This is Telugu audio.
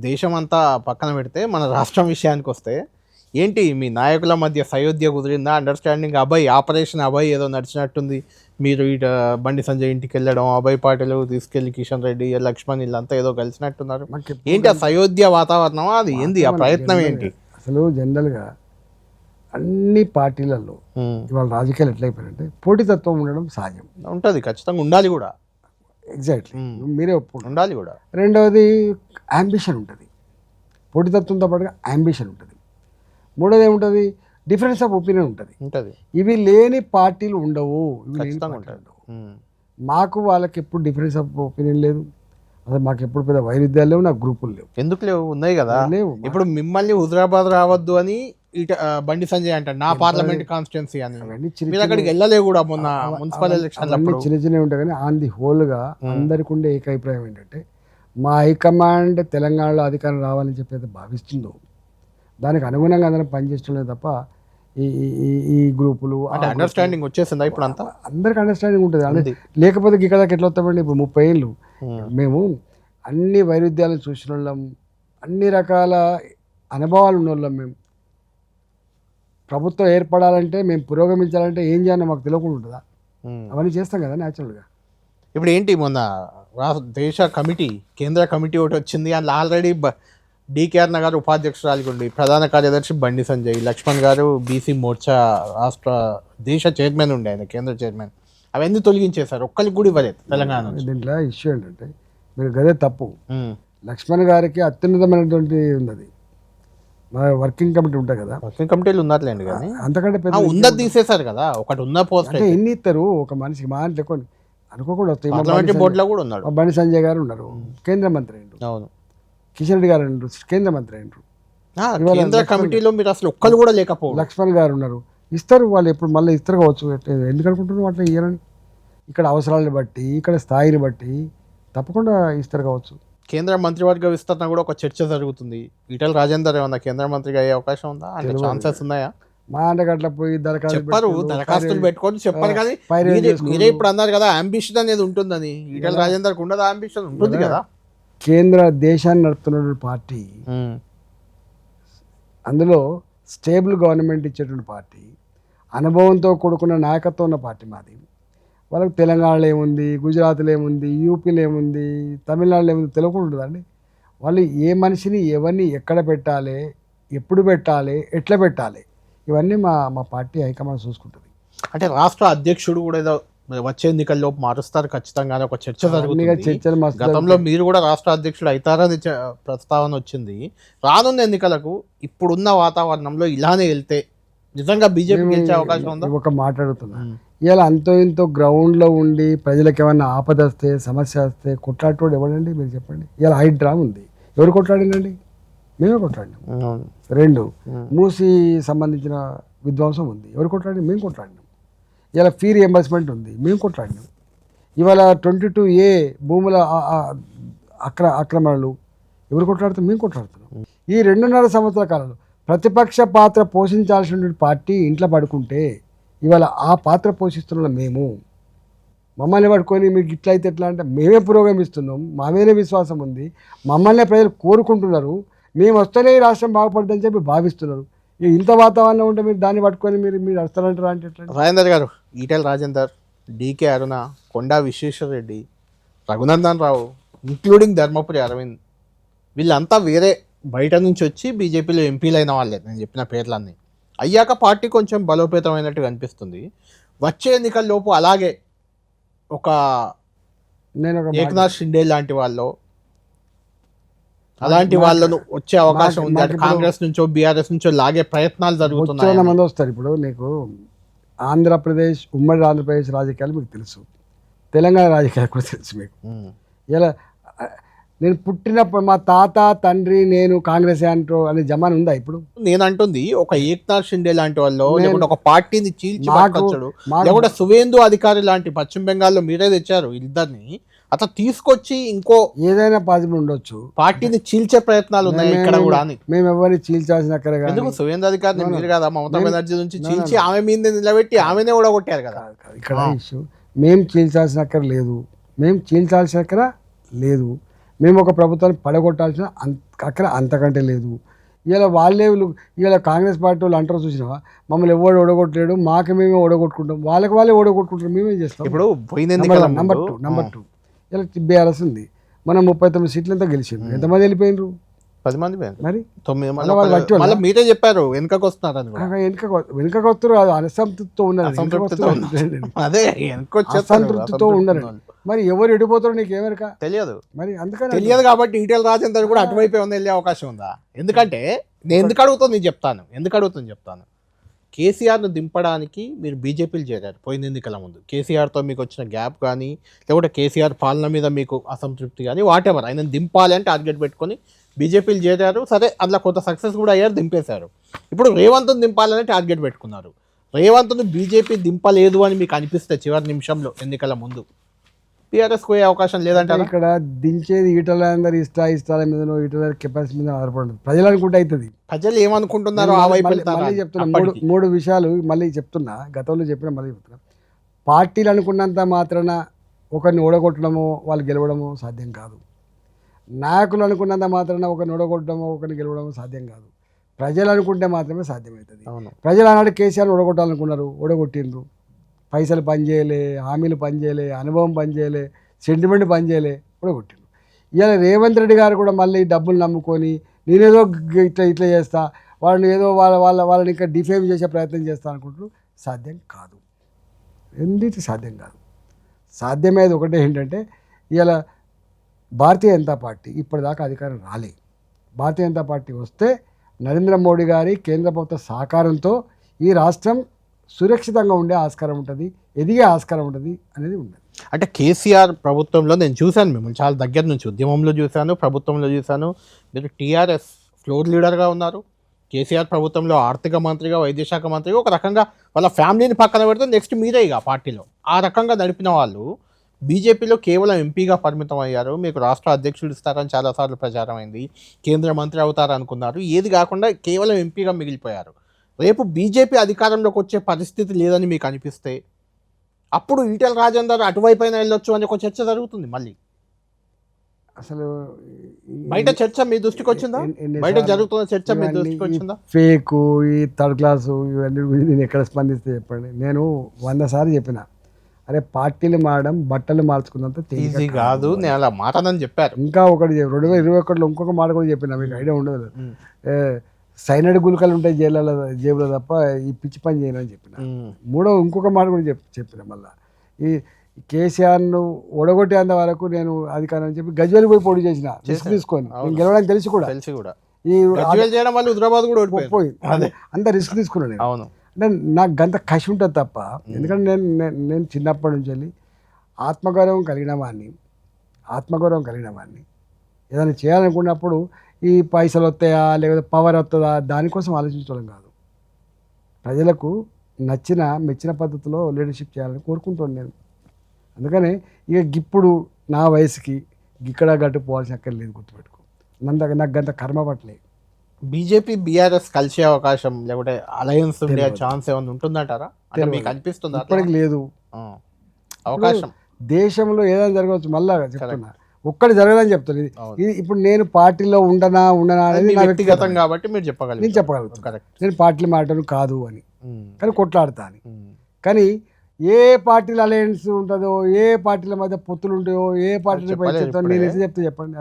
దేశం అంతా పక్కన పెడితే మన రాష్ట్రం విషయానికి వస్తే ఏంటి మీ నాయకుల మధ్య సయోధ్య కుదిరిందా? అండర్స్టాండింగ్ అభయ్ ఆపరేషన్ అభయ్ ఏదో నడిచినట్టుంది. మీరు ఇట బండి సంజయ్ ఇంటికి వెళ్ళడం, అభయ్ పాటిల్ తీసుకెళ్లి కిషన్ రెడ్డి, లక్ష్మణ్ వీళ్ళంతా ఏదో కలిసినట్టున్నారు. ఏంటి ఆ సయోధ్య వాతావరణం? అది ఏంది ఆ ప్రయత్నం ఏంటి? అసలు జనరల్గా అన్ని పార్టీలలో ఇవాళ రాజకీయాలు ఎట్లయిపోయారంటే పోటీతత్వం ఉండడం సహజం ఉంటుంది, ఖచ్చితంగా ఉండాలి కూడా. ఎగ్జాక్ట్లీ, మీరే ఒప్పుకుంటారు, ఉండాలి కూడా. రెండవది అంబిషన్ ఉంటుంది, పోటీతత్వంతో పాటుగా అంబిషన్ ఉంటుంది. మూడోది ఏముంటుంది, డిఫరెన్స్ ఆఫ్ ఒపీనియన్ ఉంటుంది. ఇవి లేని పార్టీలు ఉండవు, మాకు వాళ్ళకి ఎప్పుడు డిఫరెన్స్ ఆఫ్ ఒపీనియన్ లేదు. అసలు మాకు ఎప్పుడు పెద్ద వైరుధ్యాలు లేవు, నాకు గ్రూపులు లేవు. ఎందుకు లేవు? ఉన్నాయి కదా. లేవు. ఇప్పుడు మిమ్మల్ని హుజరాబాద్ రావద్దు అని బండి సంజయ్ అంటాడు, నా పార్లమెంట్ కాన్స్టిట్యున్సీ అని. మీరు అక్కడికి వెళ్ళలేవు కూడా మొన్న మున్సిపల్ ఎలక్షన్. చిన్న చిన్నవి ఉంటాయి కానీ ఆన్ ది హోల్గా అందరికి ఉండే ఏకాభిప్రాయం ఏంటంటే మా హైకమాండ్ తెలంగాణలో అధికారం రావాలని చెప్పి భావిస్తుందో దానికి అనుగుణంగా అందరం పనిచేస్తుండే తప్ప ఈ గ్రూపులు అండర్స్టాండింగ్ వచ్చేసిందా ఇప్పుడు? అంతా అందరికి అండర్స్టాండింగ్ ఉంటుంది. లేకపోతే ఇక్కడ ఎట్లా వస్తామండి? ఇప్పుడు 30 ఏళ్ళు మేము అన్ని వైరుధ్యాలను చూసిన వాళ్ళం, అన్ని రకాల అనుభవాలు ఉన్న వాళ్ళం. మేము ప్రభుత్వం ఏర్పడాలంటే, మేము పురోగమించాలంటే ఏం చేయాలో మాకు తెలియకుండా ఉంటుందా? అవన్నీ చేస్తాం కదా న్యాచురల్గా. ఇప్పుడు ఏంటి మొన్న దేశ కమిటీ, కేంద్ర కమిటీ ఒకటి వచ్చింది. అందులో ఆల్రెడీ డికే అరుణ గారు ఉపాధ్యక్షురాలికి ఉండి, ప్రధాన కార్యదర్శి బండి సంజయ్, లక్ష్మణ్ గారు బీసీ మోర్చా రాష్ట్ర దేశ చైర్మన్ ఉండే, ఆయన కేంద్ర చైర్మన్. అవన్నీ తొలగించేశారు, ఒక్కరికి కూడా ఇవ్వలేదు తెలంగాణ. దీంట్లో ఇష్యూ ఏంటంటే మీరు గదే తప్పు. లక్ష్మణ్ గారికి అత్యున్నతమైనటువంటి ఉన్నది వర్కింగ్ కమిటీ ఉంటాయి కదా, వర్కింగ్ కమిటీలు ఉన్నట్లేండి, కానీ అంతకంటే పెద్ద ఉన్నది తీసేశారు కదా. ఒకటి ఉన్న పోస్ట్ అంటే ఎన్ని ఇస్తారు ఒక మనిషికి? మా అంటే కొన్ని అనుకోకుండా వస్తాయి. బోర్డులో కూడా ఉన్నాడు బండి సంజయ్ గారు ఉన్నారు, కేంద్ర మంత్రి అయ్యారు. అవును, కిషన్ రెడ్డి గారు అన్నారు, కేంద్ర మంత్రి అయ్యారు. కేంద్ర కమిటీలో మీరు అసలు ఒక్కరు కూడా లేకపోవడం. లక్ష్మణ్ గారు ఉన్నారు, ఇస్తారు. వాళ్ళు ఎప్పుడు మళ్ళీ ఇస్తారు కావచ్చు, ఎందుకు అనుకుంటున్నారు అట్లా ఇయ్యారని? ఇక్కడ అవసరాలను బట్టి, ఇక్కడ స్థాయిని బట్టి తప్పకుండా ఇస్తారు కావచ్చు. కేంద్ర మంత్రివర్గ విస్తరణ కూడా ఒక చర్చ జరుగుతుంది. ఈటెల రాజేందర్ ఏమన్నా కేంద్ర మంత్రిగా అయ్యే అవకాశం ఉందా? అంటే ఛాన్సెస్ ఉన్నాయా? మా అంటే అట్లా పోయి దరఖాస్తులు పెట్టుకొని చెప్పారు. కానీ మీరే ఇప్పుడు అన్నారు కదా అంబిషన్ అనేది ఉంటుందని. ఈటెల రాజేందర్ ఉండదా? అంబిషన్ ఉంటుంది కదా. కేంద్ర దేశాన్ని నడుపుతున్న పార్టీ, అందులో స్టేబుల్ గవర్నమెంట్ ఇచ్చేటువంటి పార్టీ, అనుభవంతో కూడుకున్న నాయకత్వం ఉన్న పార్టీ మాది. వాళ్ళకి తెలంగాణలో ఏముంది, గుజరాత్లో ఏముంది, యూపీలో ఏముంది, తమిళనాడులో ఏముంది తెలియకుండా ఉంటుందండి. వాళ్ళు ఏ మనిషిని ఎవరిని ఎక్కడ పెట్టాలి, ఎప్పుడు పెట్టాలి, ఎట్లా పెట్టాలి, ఇవన్నీ మా పార్టీ హైకమాండ్ చూసుకుంటుంది. అంటే రాష్ట్ర అధ్యక్షుడు కూడా ఏదో వచ్చే ఎన్నికల్లోపు మారుస్తారు ఖచ్చితంగా ఒక చర్చ జరుగుతుంది. గతంలో మీరు కూడా రాష్ట్ర అధ్యక్షుడు అవుతారని ప్రస్తావన వచ్చింది. రానున్న ఎన్నికలకు ఇప్పుడున్న వాతావరణంలో ఇలానే వెళ్తే నిజంగా బీజేపీ గెలిచే అవకాశం ఉందా? ఒక మాట్లాడుతున్నా, ఇలా అంతో ఇంతో గ్రౌండ్లో ఉండి ప్రజలకు ఏమన్నా ఆపద వస్తే, సమస్య వస్తే కొట్లాడేటోడు ఎవడండి? మీరు చెప్పండి. ఇలా హైడ్రా ఉంది, ఎవరు కొట్లాడిందండి? మేమే కొట్లాడినాం. రెండు, మూసి సంబంధించిన విధ్వంసం ఉంది, ఎవరు కొట్లాడి? మేము కొట్లాడినాం. ఇలా ఫీ రియంబర్స్మెంట్ ఉంది, మేము కొట్లాడినాం. ఇవాళ 22A భూముల ఆక్రమణలు ఎవరు కొట్లాడుతాం? మేము కొట్లాడుతున్నాం. ఈ 2.5 సంవత్సరాల కాలంలో ప్రతిపక్ష పాత్ర పోషించాల్సిన పార్టీ ఇంట్లో పడుకుంటే ఇవాళ ఆ పాత్ర పోషిస్తున్న మేము, మమ్మల్ని పట్టుకొని మీకు ఇట్లా అయితే ఎట్లా అంటే మేమే పురోగమిస్తున్నాం, మా మీదే విశ్వాసం ఉంది, మమ్మల్ని ప్రజలు కోరుకుంటున్నారు, మేము వస్తేనే ఈ రాష్ట్రం బాగుపడుతుందని చెప్పి భావిస్తున్నారు. ఇంత వాతావరణం ఉంటే మీరు దాన్ని పట్టుకొని మీరు వస్తారంటారా? అంటే రాజేందర్ గారు, ఈటెల రాజేందర్, డికే అరుణ, కొండా విశ్వేశ్వరరెడ్డి, రఘునందన్ రావు, ఇంక్లూడింగ్ ధర్మపురి అరవింద్, వీళ్ళంతా వేరే బయట నుంచి వచ్చి బీజేపీలో ఎంపీలు అయిన వాళ్ళే. నేను చెప్పిన పేర్లన్నీ అయ్యాక పార్టీ కొంచెం బలోపేతమైనట్టుగా అనిపిస్తుంది. వచ్చే ఎన్నికల్లోపు అలాగే ఒక ఏకనాథ్ షిండే లాంటి వాళ్ళు, అలాంటి వాళ్ళను వచ్చే అవకాశం ఉంది. అంటే కాంగ్రెస్ నుంచో బీఆర్ఎస్ నుంచో లాగే ప్రయత్నాలు జరుగుతున్నాయి. మంది వస్తారు. ఇప్పుడు నీకు ఆంధ్రప్రదేశ్, ఉమ్మడి ఆంధ్రప్రదేశ్ రాజకీయాలు మీకు తెలుసు, తెలంగాణ రాజకీయాలు కూడా తెలుసు మీకు. ఇలా నేను పుట్టినప్పుడు మా తాత తండ్రి నేను కాంగ్రెస్ అంటూ అనే జమాన్ ఉందా ఇప్పుడు? నేను అంటుంది ఒక ఏక్నాథ్ షిండే లాంటి వాళ్ళు, లేకుంటే ఒక పార్టీని చీల్చి పట్టుకొచ్చాడు, లేకుంటే సువేందు అధికారి లాంటి పశ్చిమ బెంగాల్లో మీరే తెచ్చారు ఇద్దరిని, అట్లా తీసుకొచ్చి ఇంకో ఏదైనా పాసిబుల్ ఉండొచ్చు. పార్టీని చీల్చే ప్రయత్నాలు ఉన్నాయి ఇక్కడ కూడా. మేము ఎవరిని చీల్చాల్సిన ఎందుకు? సువేంద్ర అధికారిని మీరు కదా మమతా బెనర్జీ నుంచి చీల్చి ఆమె మీద నిలబెట్టి ఆమెనే కూడా కొట్టారు కదా. ఇక్కడ ఇష్యూ మేము చీల్చాల్సిన అక్కర లేదు, మేము చీల్చాల్సిన అక్కర లేదు. మేము ఒక ప్రభుత్వాన్ని పడగొట్టాల్సిన అక్కడ అంతకంటే లేదు. ఇలా వాళ్ళే ఇలా కాంగ్రెస్ పార్టీ వాళ్ళు అంటారు చూసినావా, మమ్మల్ని ఎవడు ఓడగొట్టలేడు, మాకు మేమే ఓడగొట్టుకుంటాం, వాళ్ళకి వాళ్ళే ఓడగొట్టుకుంటారు, మేమేం చేస్తాం. ఇప్పుడు పోయిన నెంబర్ టూ ఇలా బీఆర్ఎస్ ఉంది, మనం 39 సీట్లు ఎంత గెలిచింది, ఎంతమంది వెళ్ళిపోయినారు, 10 మంది మరి 9 మళ్ళీ మీరే చెప్పారు వెనకకు వస్తున్నారని కూడా. వెనుకకు వస్తారు, అది అసంతృప్తితో ఉన్నారు, అసంతృప్తితో ఉన్నారు. మరి ఎవరు ఎడిపోతారో నీకు ఏమరిక తెలియదు. మరి అందుకని తెలియదు కాబట్టి ఈటెల రాజేందర్ కూడా అటువైపు ఏమైనా వెళ్ళే అవకాశం ఉందా? ఎందుకంటే నేను ఎందుకు అడుగుతుంది చెప్తాను. కేసీఆర్ను దింపడానికి మీరు బీజేపీలు చేరారు పోయిన ఎన్నికల ముందు. కేసీఆర్తో మీకు వచ్చిన గ్యాప్ కానీ, లేకపోతే కేసీఆర్ పాలన మీద మీకు అసంతృప్తి కానీ, వాటెవర్, ఆయన దింపాలి అని టార్గెట్ పెట్టుకొని బీజేపీలు చేరారు. సరే, అందులో కొంత సక్సెస్ కూడా అయ్యారు, దింపేశారు. ఇప్పుడు రేవంత్ను దింపాలని టార్గెట్ పెట్టుకున్నారు. రేవంత్ను బీజేపీ దింపలేదు అని మీకు అనిపిస్తే చివరి నిమిషంలో ఎన్నికల ముందు టీఆర్ఎస్ పోయే అవకాశం లేదంటే ఇక్కడ దించేది ఈటలందరూ ఇష్టాల మీద, ఈటల కెపాసిటీ మీద ఆధారపడదు. ప్రజలు అనుకుంటే అవుతుంది. ప్రజలు ఏమనుకుంటున్నారో ఆ వైపు మళ్ళీ చెప్తున్నా, మూడు విషయాలు మళ్ళీ చెప్తున్నా, గతంలో చెప్పిన మళ్ళీ చెప్తున్నా. పార్టీలు అనుకున్నంత మాత్రాన ఒకరిని ఓడగొట్టడమో వాళ్ళు గెలవడమో సాధ్యం కాదు. నాయకులు అనుకున్నంత మాత్రాన ఒకరిని ఓడగొట్టడమో ఒకరిని గెలవడమో సాధ్యం కాదు. ప్రజలు అనుకుంటే మాత్రమే సాధ్యమవుతుంది. ప్రజలు ఆనాడు కేసీఆర్ ఓడగొట్టాలనుకున్నారు, ఓడగొట్టిండ్రు. పైసలు పనిచేయలే, హామీలు పనిచేయలే, అనుభవం పనిచేయలే, సెంటిమెంట్ పనిచేయలే, ఓడగొట్టిండ్రు. ఇవాళ రేవంత్ రెడ్డి గారు కూడా మళ్ళీ డబ్బులు నమ్ముకొని నేనేదో ఇట్లా చేస్తా, వాళ్ళని ఏదో వాళ్ళని ఇంకా డిఫేమ్ చేసే ప్రయత్నం చేస్తా అనుకుంటారు. సాధ్యం కాదు, ఎందుకు సాధ్యం కాదు. సాధ్యమేది ఒకటే ఏంటంటే, ఇవాళ భారతీయ జనతా పార్టీ ఇప్పటిదాకా అధికారం రాలే. భారతీయ జనతా పార్టీ వస్తే నరేంద్ర మోడీ గారి కేంద్ర ప్రభుత్వ సహకారంతో ఈ రాష్ట్రం సురక్షితంగా ఉండే ఆస్కారం ఉంటుంది, ఎదిగే ఆస్కారం ఉంటుంది అనేది ఉన్నది. అంటే కేసీఆర్ ప్రభుత్వంలో నేను చూశాను, మిమ్మల్ని చాలా దగ్గర నుంచి ఉద్యమంలో చూశాను, ప్రభుత్వంలో చూశాను. మీరు టీఆర్ఎస్ ఫ్లోర్ లీడర్గా ఉన్నారు. కేసీఆర్ ప్రభుత్వంలో ఆర్థిక మంత్రిగా, వైద్య శాఖ మంత్రిగా, ఒక రకంగా వాళ్ళ ఫ్యామిలీని పక్కన పెడితే నెక్స్ట్ మీరే ఇక పార్టీలో ఆ రకంగా నడిపిన వాళ్ళు బీజేపీలో కేవలం ఎంపీగా పరిమితం అయ్యారు. మీకు రాష్ట్ర అధ్యక్షుడు ఇస్తారని చాలాసార్లు ప్రచారం అయింది, కేంద్ర మంత్రి అవుతారనుకున్నారు. ఏది కాకుండా కేవలం ఎంపీగా మిగిలిపోయారు. రేపు బీజేపీ అధికారంలోకి వచ్చే పరిస్థితి లేదని మీకు అనిపిస్తే అప్పుడు ఈటెల రాజేందర్ అటువైపు అయినా వెళ్ళొచ్చు అని ఒక చర్చ జరుగుతుంది. మళ్ళీ అసలు బయట చర్చ మీ దృష్టికి వచ్చిందా? బయట జరుగుతున్న చర్చ మీ దృష్టికి వచ్చిందా? ఫేక్, ఈ థర్డ్ క్లాసు, ఇవన్నీ నేను ఎక్కడ స్పందిస్తే చెప్పండి. నేను 100 సార్లు చెప్పిన, అరే పార్టీలు మారడం బట్టలు మార్చుకున్నంత ఈజీ కాదు, నేను అలా మాట్లాడని చెప్పారు. ఇంకా ఒకటి 2021లో ఇంకొక మాట కూడా చెప్పిన, మీకు ఐడియా ఉండదు. సైనడ్ గుళికలు ఉంటాయి జేబులో తప్ప ఈ పిచ్చి పని చేయను అని చెప్పిన. ఇంకొక మాట కూడా చెప్పిన, మళ్ళీ ఈ కేసీఆర్ను ఓడగొట్టేంత వరకు నేను అధికారం అని చెప్పి గజ్వేల్ పోయి పోటీ చేసిన, రిస్క్ తీసుకొని. నేను గెలవడానికి తెలిసి కూడా ఈ హైదరాబాద్ కూడా పోయి అంత రిస్క్ తీసుకున్నాను నేను. అవును, అంటే నాకు గంత కసి ఉంటుంది తప్ప, ఎందుకంటే నేను చిన్నప్పటి నుంచి వెళ్ళి ఆత్మగౌరవం కలిగిన వాడిని ఏదైనా చేయాలనుకున్నప్పుడు ఈ పైసలు వస్తాయా లేకపోతే పవర్ వస్తుందా దానికోసం ఆలోచించడం కాదు. ప్రజలకు మెచ్చిన పద్ధతిలో లీడర్షిప్ చేయాలని కోరుకుంటాను నేను. అందుకనే ఇక ఇప్పుడు నా వయసుకి ఇక్కడ గట్టు పోవాల్సిన అక్కర్ లేదు, గుర్తుపెట్టుకో. నాకు గంత కర్మ పట్టలేదు. బీజేపీ బీఆర్ఎస్ కలిసే అవకాశం లేకపోతే అలయన్స్ ఉండే ఛాన్స్ ఏమైనా ఉంటుందంటారా? మీకు అనిపిస్తుందా? ఇప్పటికి లేదు అవకాశం. దేశంలో ఏదైనా జరగవచ్చు, మళ్ళా చెప్తున్నా, ఒక్కటి జరగదని చెప్తాను. ఇది ఇప్పుడు నేను పార్టీలో ఉండనా అనేది నా వ్యక్తిగతం కాబట్టి మీరు నేను చెప్పగలుగుతాను. నేను పార్టీలు మారటం కాదు అని, కానీ కొట్లాడతా అని. కానీ ఏ పార్టీల అలయన్స్ ఉంటుందో, ఏ పార్టీల మధ్య పొత్తులు ఉంటాయో, ఏ పార్టీల పై నేను చెప్తే చెప్పండి.